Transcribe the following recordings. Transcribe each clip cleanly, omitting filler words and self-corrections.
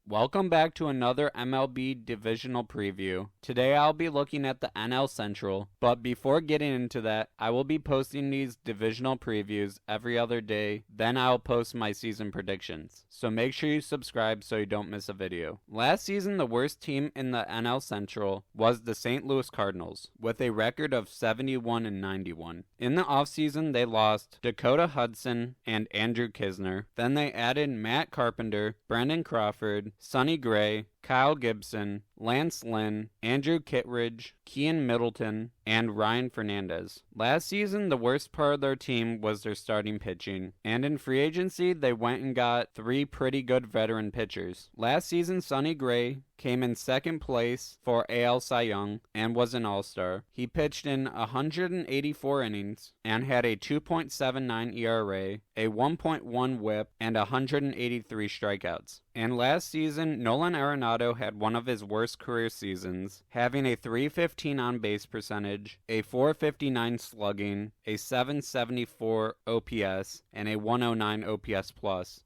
Welcome back to another MLB divisional preview. Today I'll be looking at the NL Central, but before getting into that, I will be posting these divisional previews every other day, then I'll post my season predictions. So make sure you subscribe so you don't miss a video. Last season, the worst team in the NL Central was the St. Louis Cardinals, with a record of 71-91. In the offseason, they lost Dakota Hudson and Andrew Knizner. Then they added Matt Carpenter, Brandon Crawford, Sonny Gray, Kyle Gibson, Lance Lynn, Andrew Kittredge, Kian Middleton, and Ryan Fernandez. Last season, the worst part of their team was their starting pitching, and in free agency, they went and got 3 pretty good veteran pitchers. Last season, Sonny Gray came in second place for AL Cy Young and was an All-Star. He pitched in 184 innings and had a 2.79 ERA, a 1.1 WHIP, and 183 strikeouts. And last season, Nolan Arenado had one of his worst career seasons, having a 315 on-base percentage, a 459 slugging, a 774 OPS, and a 109 OPS+,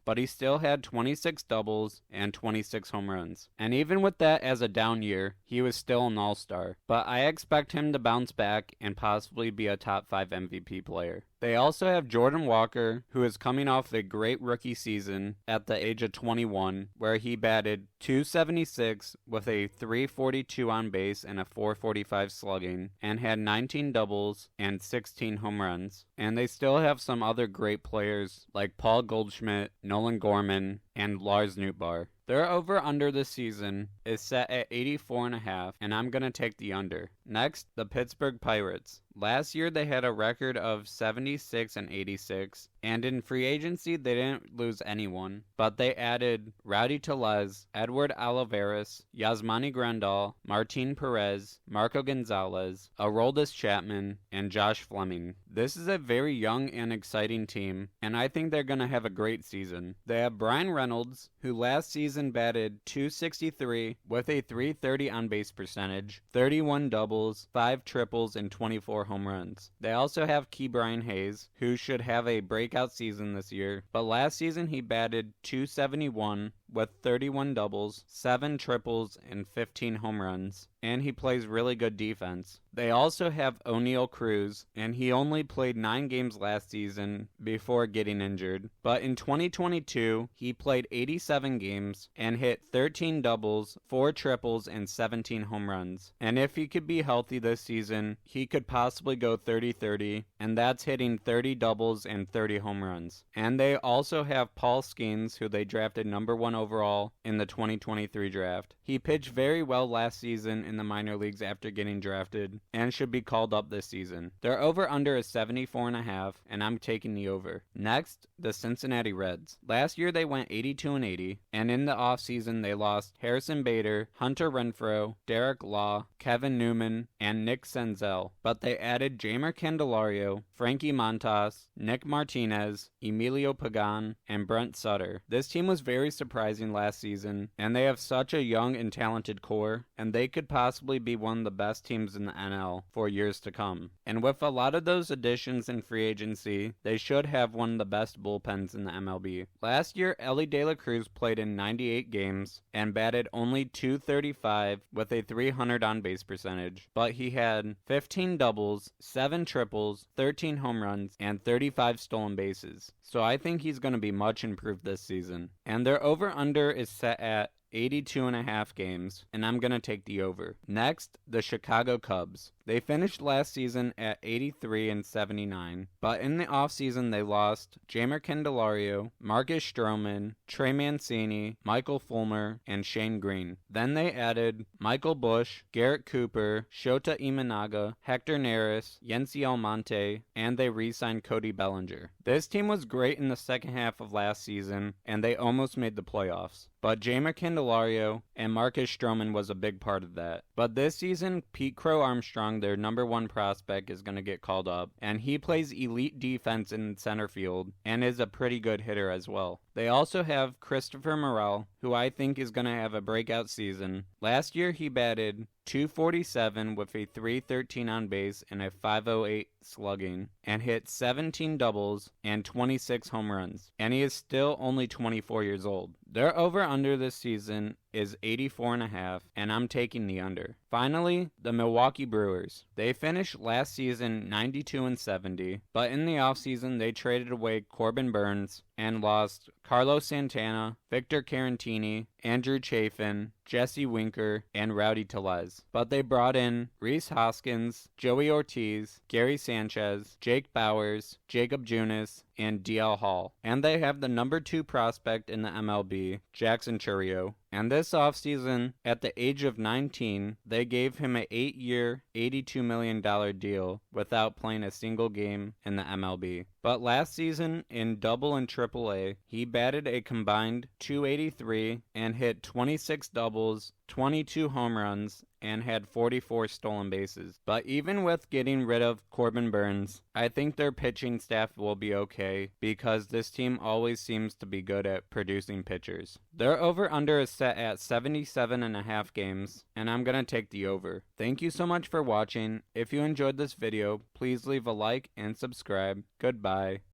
but he still had 26 doubles and 26 home runs. And even with that as a down year, he was still an all-star, but I expect him to bounce back and possibly be a top 5 MVP player. They also have Jordan Walker, who is coming off a great rookie season at the age of 21, where he batted .276 with a 342 on base and a 445 slugging, and had 19 doubles and 16 home runs. And they still have some other great players like Paul Goldschmidt, Nolan Gorman, and Lars Nootbaar. Their over-under this season is set at 84.5, and I'm going to take the under. Next, the Pittsburgh Pirates. Last year, they had a record of 76-86, and in free agency, they didn't lose anyone, but they added Rowdy Tellez, Edward Olivares, Yasmani Grandal, Martin Perez, Marco Gonzalez, Aroldis Chapman, and Josh Fleming. This is a very young and exciting team, and I think they're going to have a great season. They have Brian Reynolds, who last season batted .263 with a 330 on-base percentage, 31 doubles, 5 triples, and 24 home runs. They also have Ke'Bryan Hayes, who should have a breakout season this year, but last season he batted .271 with 31 doubles, 7 triples, and 15 home runs, and he plays really good defense. They also have O'Neal Cruz, and he only played 9 games last season before getting injured, but in 2022, he played 87 games and hit 13 doubles, 4 triples, and 17 home runs. And if he could be healthy this season, he could possibly go 30-30, and that's hitting 30 doubles and 30 home runs. And they also have Paul Skeens, who they drafted number 1 overall in the 2023 draft. He pitched very well last season in the minor leagues after getting drafted, and should be called up this season. Their over-under is 74.5, and I'm taking the over. Next, the Cincinnati Reds. Last year they went 82-80, and in the offseason they lost Harrison Bader, Hunter Renfroe, Derek Law, Kevin Newman, and Nick Senzel, but they added Jeimer Candelario, Frankie Montas, Nick Martinez, Emilio Pagan, and Brent Sutter. This team was very surprising last season, and they have such a young and talented core, and they could possibly be one of the best teams in the NL for years to come. And with a lot of those additions in free agency, they should have one of the best bullpens in the MLB. Last year, Elly De La Cruz played in 98 games and batted only .235 with a 300 on-base percentage, but he had 15 doubles, 7 triples, 13 home runs, and 35 stolen bases. So I think he's going to be much improved this season. And their over-under is set at 82.5 games, and I'm going to take the over. Next, the Chicago Cubs. They finished last season at 83-79, but in the offseason they lost Jeimer Candelario, Marcus Stroman, Trey Mancini, Michael Fulmer, and Shane Green. Then they added Michael Busch, Garrett Cooper, Shota Imanaga, Hector Neris, Yency Almonte, and they re-signed Cody Bellinger. This team was great in the second half of last season, and they almost made the playoffs. But Jeimer Candelario and Marcus Stroman was a big part of that. But this season, Pete Crow Armstrong, their number 1 prospect, is going to get called up, and he plays elite defense in center field and is a pretty good hitter as well. They also have Christopher Morel, who I think is going to have a breakout season. Last year he batted .247 with a .313 on base and a .508 slugging, and hit 17 doubles and 26 home runs, and he is still only 24 years old. Their over-under this season is 84.5, and I'm taking the under. Finally, the Milwaukee Brewers. They finished last season 92-70, but in the offseason they traded away Corbin Burnes and lost Carlos Santana, Victor Caratini, Andrew Chafin, Jesse Winker, and Rowdy Tellez. But they brought in Rhys Hoskins, Joey Ortiz, Gary Sanchez, Jake Bauers, Jacob Junis, and DL Hall. And they have the number 2 prospect in the MLB, Jackson Chourio. And this offseason, at the age of 19, they gave him an 8-year, $82 million deal without playing a single game in the MLB. But last season, in Double and Triple A, he batted a combined .283 and hit 26 doubles, 22 home runs, and had 44 stolen bases. But even with getting rid of Corbin Burnes, I think their pitching staff will be okay because this team always seems to be good at producing pitchers. Their over-under is set at 77.5 games, and I'm going to take the over. Thank you so much for watching. If you enjoyed this video, please leave a like and subscribe. Goodbye.